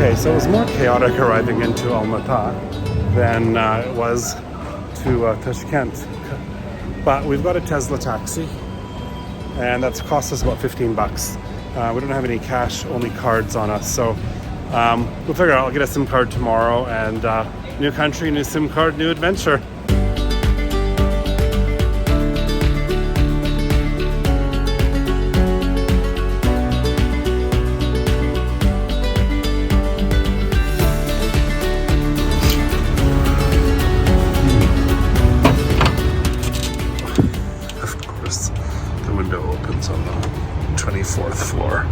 Okay, so it was more chaotic arriving into Alma-Ata than it was to Tashkent. But we've got a Tesla taxi, and that's cost us about 15 bucks. We don't have any cash, only cards on us. So we'll figure out, I'll get a SIM card tomorrow, and new country, new SIM card, new adventure. On the 24th floor.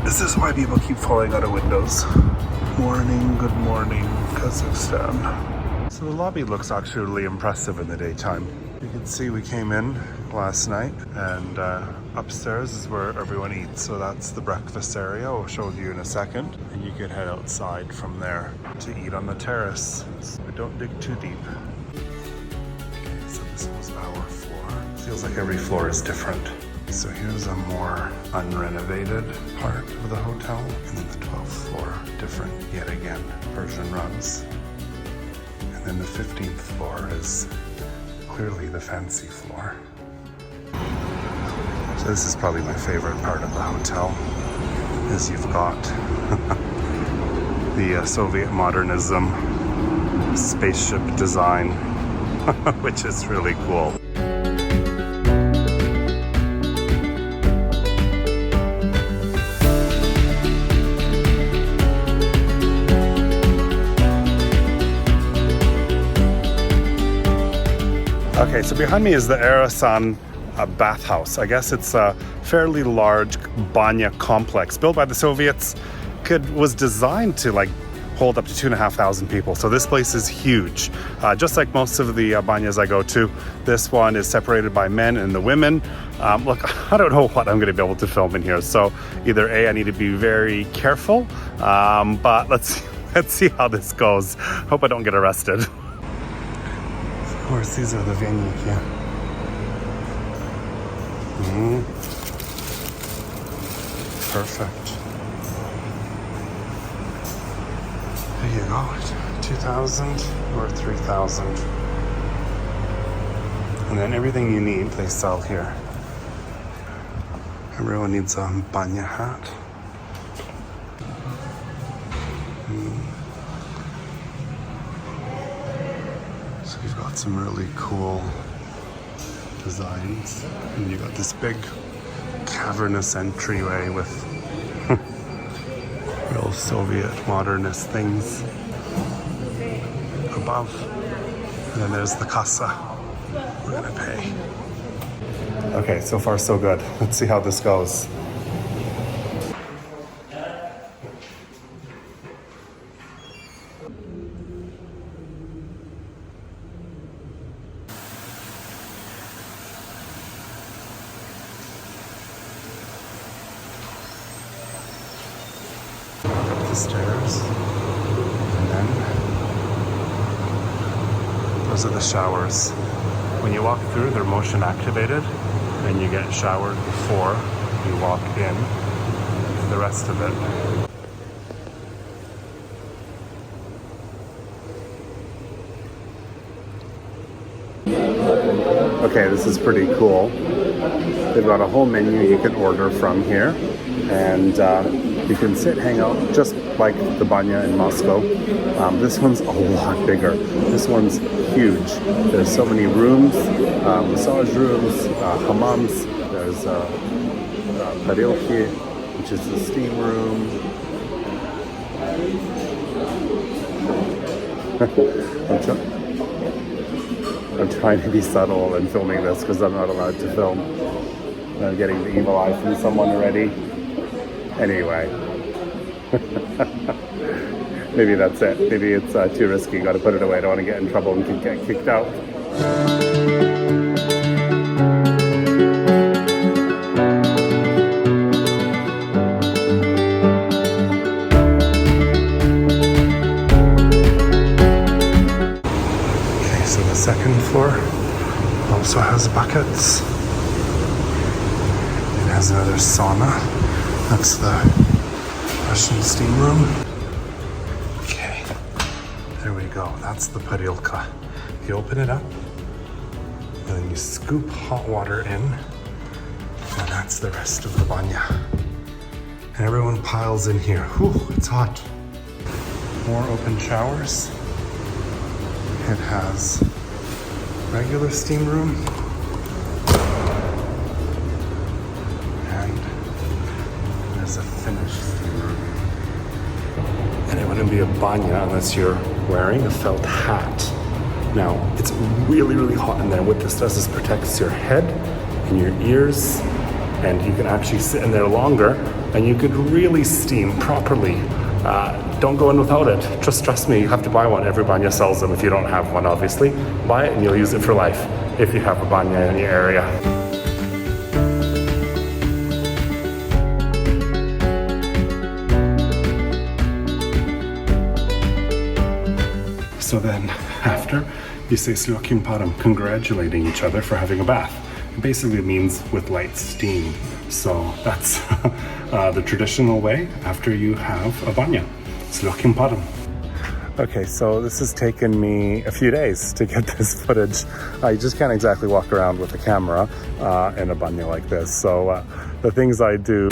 Is this why people keep falling out of windows? Morning, good morning, Kazakhstan. So the lobby looks actually really impressive in the daytime. You can see we came in last night, and upstairs is where everyone eats. So that's the breakfast area. I'll show you in a second. And you can head outside from there to eat on the terrace. So we don't dig too deep. Okay, so this was our floor. Feels like every floor is different. So here's a more unrenovated part of the hotel, and then the 12th floor, different yet again, Persian rugs. And then the 15th floor is clearly the fancy floor. So this is probably my favorite part of the hotel, is you've got the Soviet Modernism spaceship design, which is really cool. Okay, so behind me is the Arasan bathhouse. I guess it's a fairly large banya complex built by the Soviets. Was designed to hold up to 2,500 people. So this place is huge. Just like most of the banyas I go to, this one is separated by men and the women. Look, I don't know what I'm going to be able to film in here. So either A, I need to be very careful, but let's see how this goes. Hope I don't get arrested. Of course, these are the vieniki. Perfect. There you go. 2,000 or 3,000. And then everything you need, they sell here. Everyone needs a banya hat. So you've got some really cool designs. And you've got this big cavernous entryway with real Soviet modernist things above. And then there's the kassa we're gonna pay. Okay, so far so good. Let's see how this goes. The stairs, and then those are the showers. When you walk through, they're motion activated, and you get showered before you walk in. The rest of it. Okay, this is pretty cool. They've got a whole menu you can order from here, and you can sit, hang out, just like the banya in Moscow. This one's a lot bigger. This one's huge. There's so many rooms, massage rooms, hammams. There's parilki, which is the steam room. I'm trying to be subtle in filming this because I'm not allowed to film. I'm getting the evil eye from someone already. Anyway. Maybe that's it. Maybe it's too risky. Got to put it away. I don't want to get in trouble and get kicked out. Okay, so the second floor also has buckets. It has another sauna. That's the Russian steam room. Okay, there we go. That's the parilka. You open it up, and then you scoop hot water in, and that's the rest of the banya. And everyone piles in here. Whew, it's hot. More open showers. It has regular steam room and there's a finished steam room. And it wouldn't be a banya unless you're wearing a felt hat. Now, it's really, really hot in there. What this does is protects your head and your ears, and you can actually sit in there longer and you could really steam properly. Don't go in without it. Just trust me, you have to buy one. Every banya sells them. If you don't have one, obviously, buy it and you'll use it for life if you have a banya in your area. So then, after, you say Slokim Param, congratulating each other for having a bath. It basically means with light steam. So that's the traditional way after you have a banya. Slokim Param. Okay, so this has taken me a few days to get this footage. You just can't exactly walk around with a camera in a banya like this. So the things I do.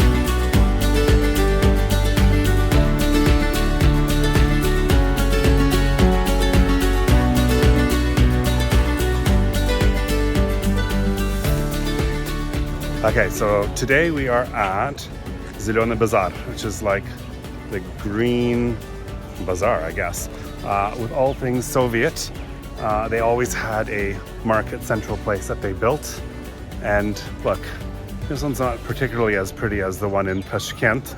Okay, so today we are at Green Bazaar, which is like the Green Bazaar, I guess, with all things Soviet. They always had a market central place that they built. And look, this one's not particularly as pretty as the one in Tashkent,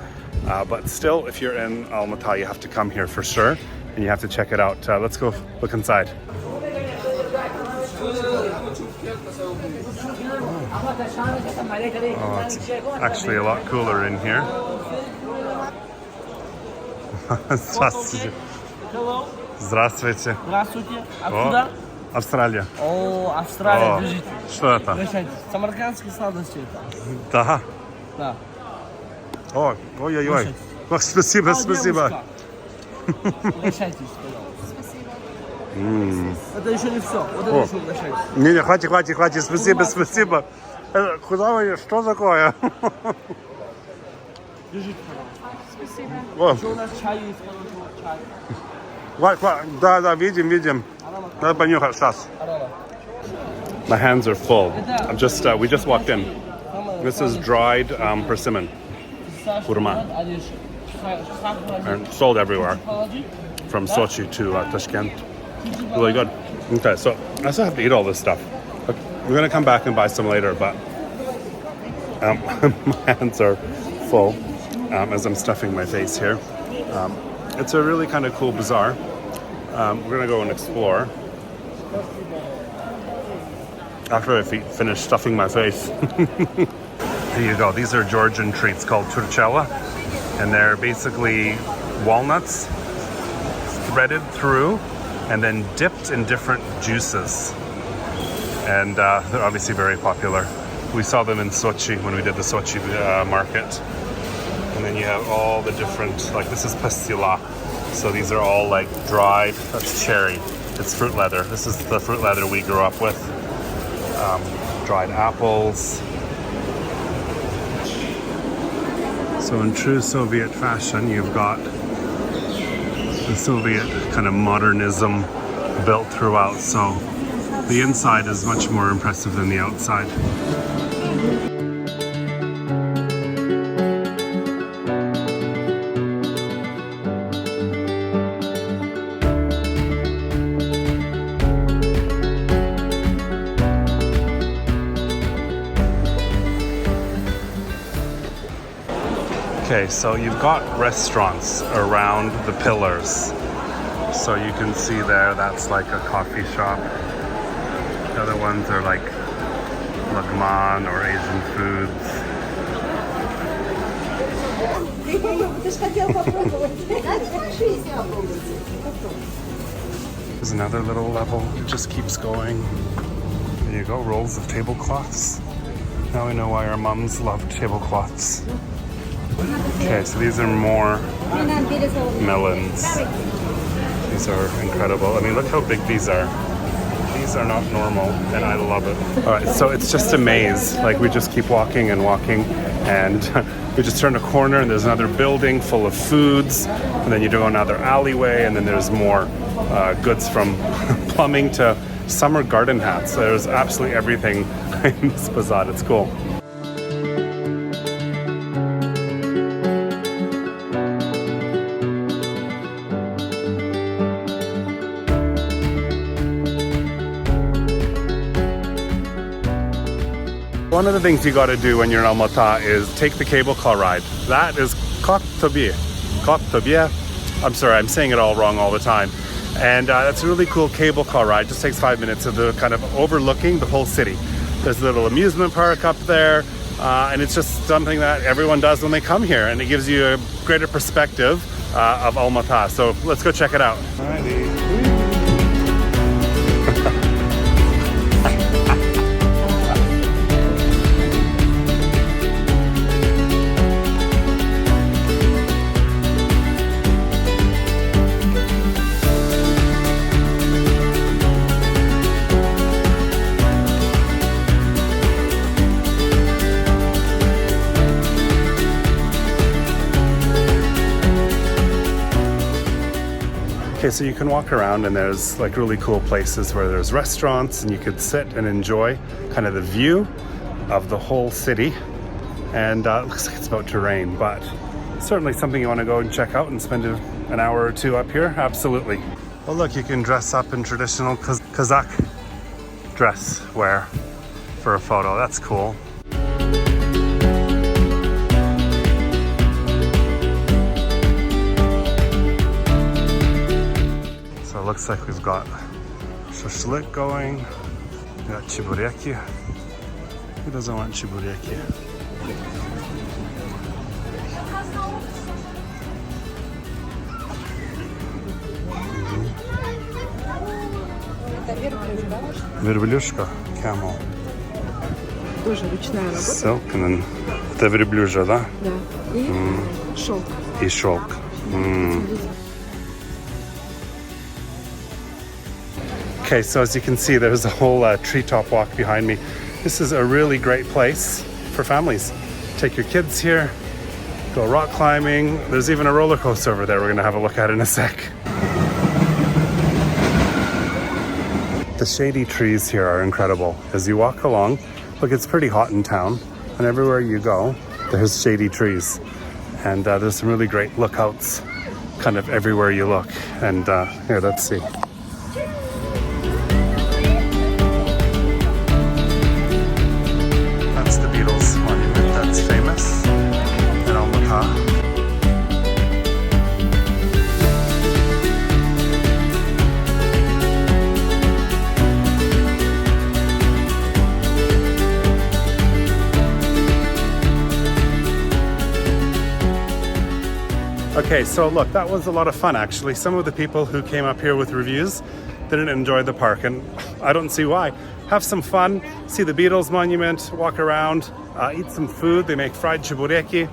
but still, if you're in Almaty, you have to come here for sure, and you have to check it out. Let's go look inside. Oh, it's actually a lot cooler in here. Здравствуйте. Здравствуйте. Здравствуйте. Откуда? Австралия. О, Австралия, держите. Что это? Угощайтесь. Самаркандские сладости это. Да. Да. О, ой-ой-ой. Ох, спасибо, спасибо. Угощайтесь, пожалуйста. Спасибо. Это еще не все. Вот это еще угощайтесь. Не, хватит. Спасибо. Куда вы? Что такое? Держите, пожалуйста. Спасибо. Еще у нас чай есть, чай. Да, видим. Надо понюхать сейчас. My hands are full. We just walked in. This is dried persimmon. Kurma. And sold everywhere. From Sochi to Tashkent. Really good. Okay, so I still have to eat all this stuff. We're gonna come back and buy some later, but my hands are full as I'm stuffing my face here. It's a really kind of cool bazaar. We're gonna go and explore. After I finish stuffing my face. Here you go. These are Georgian treats called turchela, and they're basically walnuts threaded through and then dipped in different juices. And they're obviously very popular. We saw them in Sochi when we did the Sochi market. And then you have all the different, like this is pastila. So these are all like dried, that's cherry. It's fruit leather. This is the fruit leather we grew up with. Dried apples. So in true Soviet fashion, you've got the Soviet kind of modernism built throughout. So the inside is much more impressive than the outside. Okay, so you've got restaurants around the pillars. So you can see there, that's like a coffee shop. The other ones are like Lagman or Asian foods. There's another little level, it just keeps going. There you go, rolls of tablecloths. Now we know why our mums loved tablecloths. Okay, so these are more melons. These are incredible. I mean, look how big these are. These are not normal, and I love it. All right, so it's just a maze. Like, we just keep walking and walking, and we just turn a corner, and there's another building full of foods, and then you go another alleyway, and then there's more goods from plumbing to summer garden hats. There's absolutely everything in this bazaar. It's cool. One of the things you got to do when you're in Alma-Ata is take the cable car ride. That is Kok Tobe. Kok Tobe. I'm sorry, I'm saying it all wrong all the time. And that's a really cool cable car ride. Just takes 5 minutes of the kind of overlooking the whole city. There's a little amusement park up there, and it's just something that everyone does when they come here, and it gives you a greater perspective of Alma-Ata. So let's go check it out. Alrighty. Okay, so you can walk around and there's like really cool places where there's restaurants and you could sit and enjoy kind of the view of the whole city. And it looks like it's about to rain, but certainly something you want to go and check out and spend an hour or two up here. Absolutely. Well, look, you can dress up in traditional Kazakh dress wear for a photo. That's cool. So it looks like we've got shashlik going. We got chibureki. Who doesn't want chibureki? Верблюшка, camel. Тоже ручная работа. Silk, and then это верблюжа, да? Да. И шелк. И шелк. Okay, so as you can see, there's a whole treetop walk behind me. This is a really great place for families. Take your kids here, go rock climbing. There's even a roller coaster over there we're gonna have a look at in a sec. The shady trees here are incredible. As you walk along, look, it's pretty hot in town, and everywhere you go, there's shady trees. And there's some really great lookouts kind of everywhere you look. And here, let's see. That's the Beatles monument that's famous in Alma-Ata. Okay, so look, that was a lot of fun actually. Some of the people who came up here with reviews didn't enjoy the park, and I don't see why. Have some fun, see the Beatles monument, walk around, eat some food. They make fried chibureki,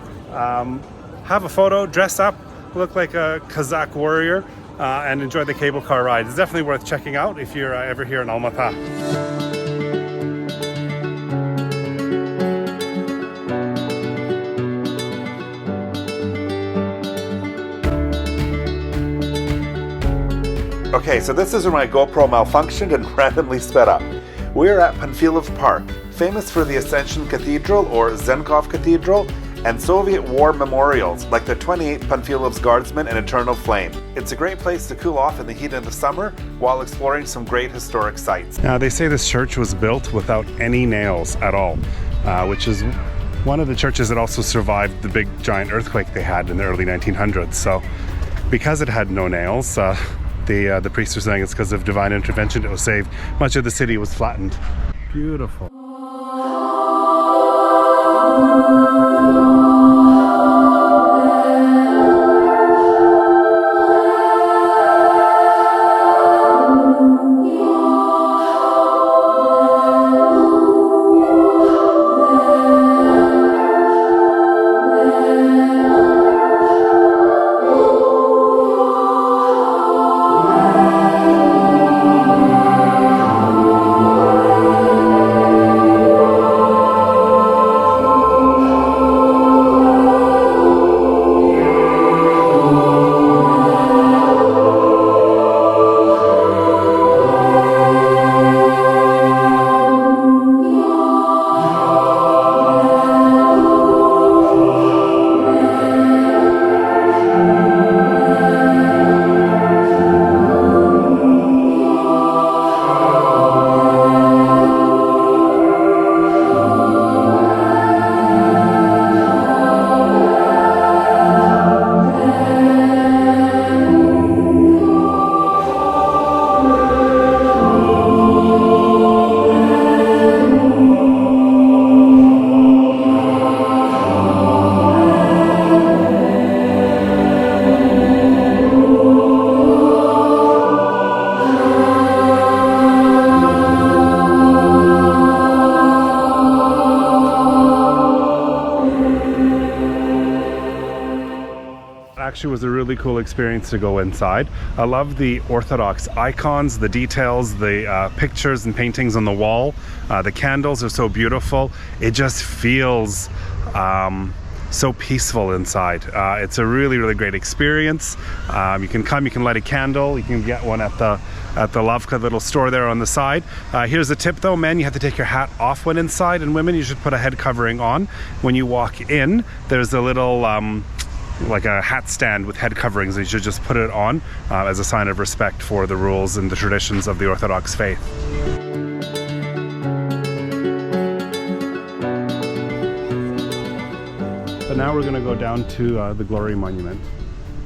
have a photo, dress up, look like a Kazakh warrior, and enjoy the cable car ride. It's definitely worth checking out if you're ever here in Alma-Ata. Okay, so this is where my GoPro malfunctioned and randomly sped up. We're at Panfilov Park, famous for the Ascension Cathedral or Zenkov Cathedral, and Soviet war memorials like the 28th Panfilov's Guardsman and Eternal Flame. It's a great place to cool off in the heat of the summer while exploring some great historic sites. Now, they say this church was built without any nails at all, which is one of the churches that also survived the big giant earthquake they had in the early 1900s. So because it had no nails, the priests were saying it's because of divine intervention it was saved. Much of the city was flattened. Beautiful. actually was a really cool experience to go inside. I love the Orthodox icons, the details, the pictures and paintings on the wall. The candles are so beautiful. It just feels so peaceful inside. It's a really, really great experience. You can come, you can light a candle, you can get one at the Lavka little store there on the side. Here's a tip though, men, you have to take your hat off when inside, and women, you should put a head covering on. When you walk in, there's a little like a hat stand with head coverings, and you should just put it on as a sign of respect for the rules and the traditions of the Orthodox faith. But now we're going to go down to the Glory Monument.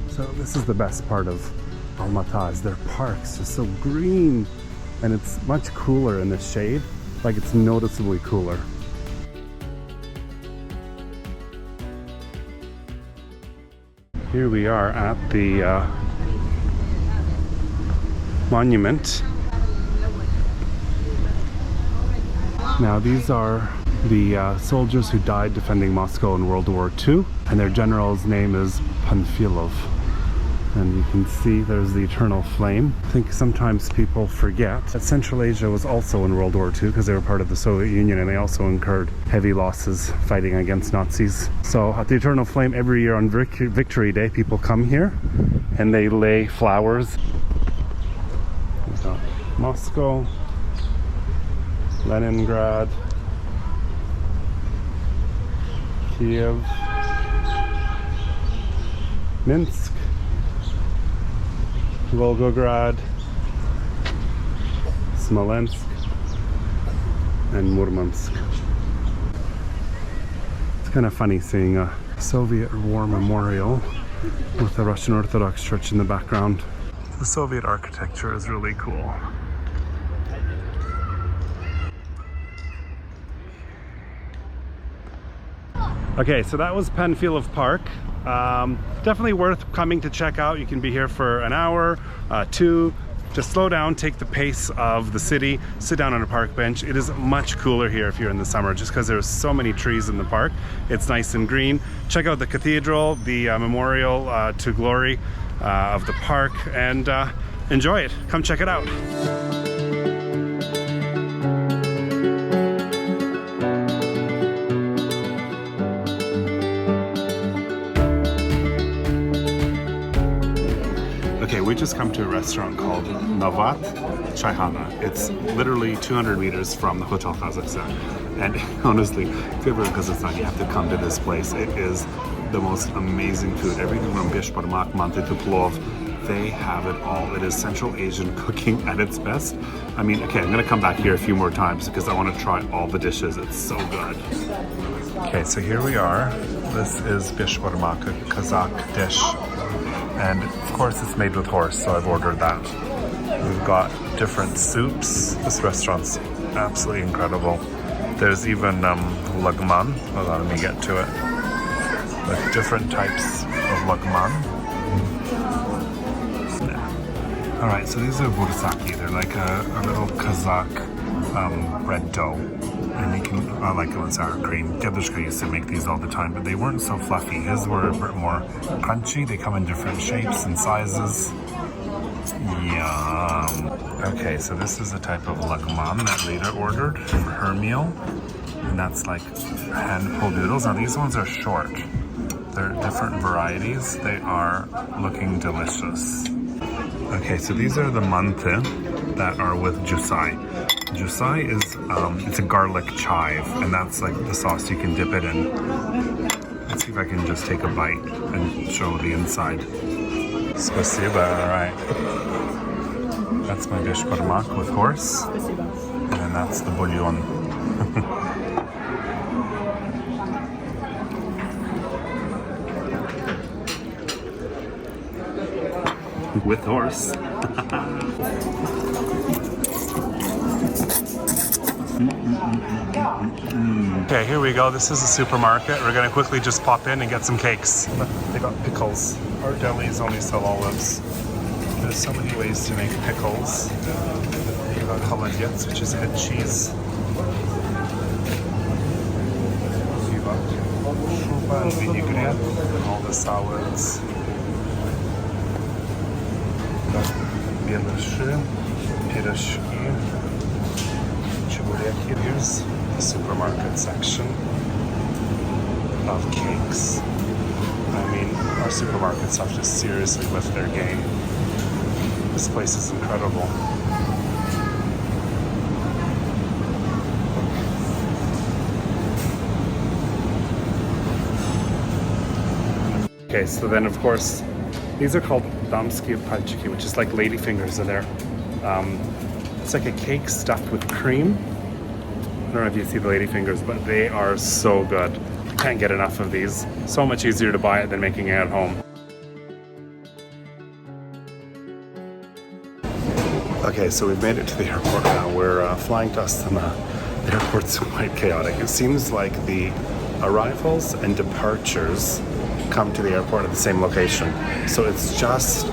So this is the best part of Alma-Ata, is their parks are so green, and it's much cooler in the shade. Like, it's noticeably cooler. Here we are at the monument. Now these are the soldiers who died defending Moscow in World War II, and their general's name is Panfilov. And you can see there's the eternal flame. I think sometimes people forget that Central Asia was also in World War II because they were part of the Soviet Union, and they also incurred heavy losses fighting against Nazis. So at the eternal flame, every year on Victory Day, people come here and they lay flowers. We've got Moscow, Leningrad, Kiev, Minsk, Volgograd, Smolensk, and Murmansk. It's kind of funny seeing a Soviet war memorial with the Russian Orthodox Church in the background. The Soviet architecture is really cool. Okay, so that was Panfilov Park. Definitely worth coming to check out. You can be here for an hour, two. Just slow down, take the pace of the city, sit down on a park bench. It is much cooler here if you're in the summer, just because there's so many trees in the park. It's nice and green. Check out the cathedral, the memorial to glory of the park, and enjoy it. Come check it out. We just come to a restaurant called Navat Chaikhana. It's literally 200 meters from the Hotel Kazakhstan. And honestly, if you're ever in Kazakhstan, you have to come to this place. It is the most amazing food. Everything from bish barmak, manti to plov, they have it all. It is Central Asian cooking at its best. I mean, okay, I'm gonna come back here a few more times because I want to try all the dishes. It's so good. Okay, so here we are. This is bish barmak, a Kazakh dish. And of course it's made with horse, so I've ordered that. We've got different soups. This restaurant's absolutely incredible. There's even lagman. Hold on, let me get to it. Like different types of lagman. Yeah. All right, so these are bursaki. They're like a little Kazakh bread dough. And you can, I like it with sour cream. Dedushka used to make these all the time, but they weren't so fluffy. His were a bit more crunchy. They come in different shapes and sizes. Yum. Okay, so this is a type of lagman that Rita ordered for her meal. And that's like hand-pulled noodles. Now these ones are short. They're different varieties. They are looking delicious. Okay, so these are the manthe that are with jusai. Jusai is, it's a garlic chive, and that's like the sauce you can dip it in. Let's see if I can just take a bite and show the inside. Spasiba, alright. That's my bish barmak with horse. And then that's the bouillon. With horse. Okay, here we go. This is a supermarket. We're gonna quickly just pop in and get some cakes. They got pickles. Our delis only sell olives. There's so many ways to make pickles. We got halagets, which is head cheese. We got shuba and vinaigrette and all the salads. Belashi, pirashki, чебуреки. Here's the supermarket section of cakes. I mean, our supermarkets have to seriously lift their game. This place is incredible. Okay, so then of course, these are called damski palchiki, which is like ladyfingers. They're it's like a cake stuffed with cream. I don't know if you see the ladyfingers, but they are so good. I can't get enough of these. So much easier to buy it than making it at home. Okay, so we've made it to the airport now. We're flying to Astana. The airport's quite chaotic. It seems like the arrivals and departures come to the airport at the same location. So it's just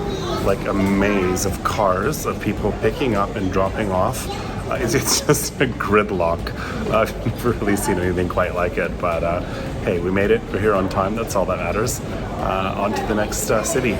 like a maze of cars of people picking up and dropping off. It's just a gridlock. I've never really seen anything quite like it, but hey, we made it. We're here on time. That's all that matters. On to the next city.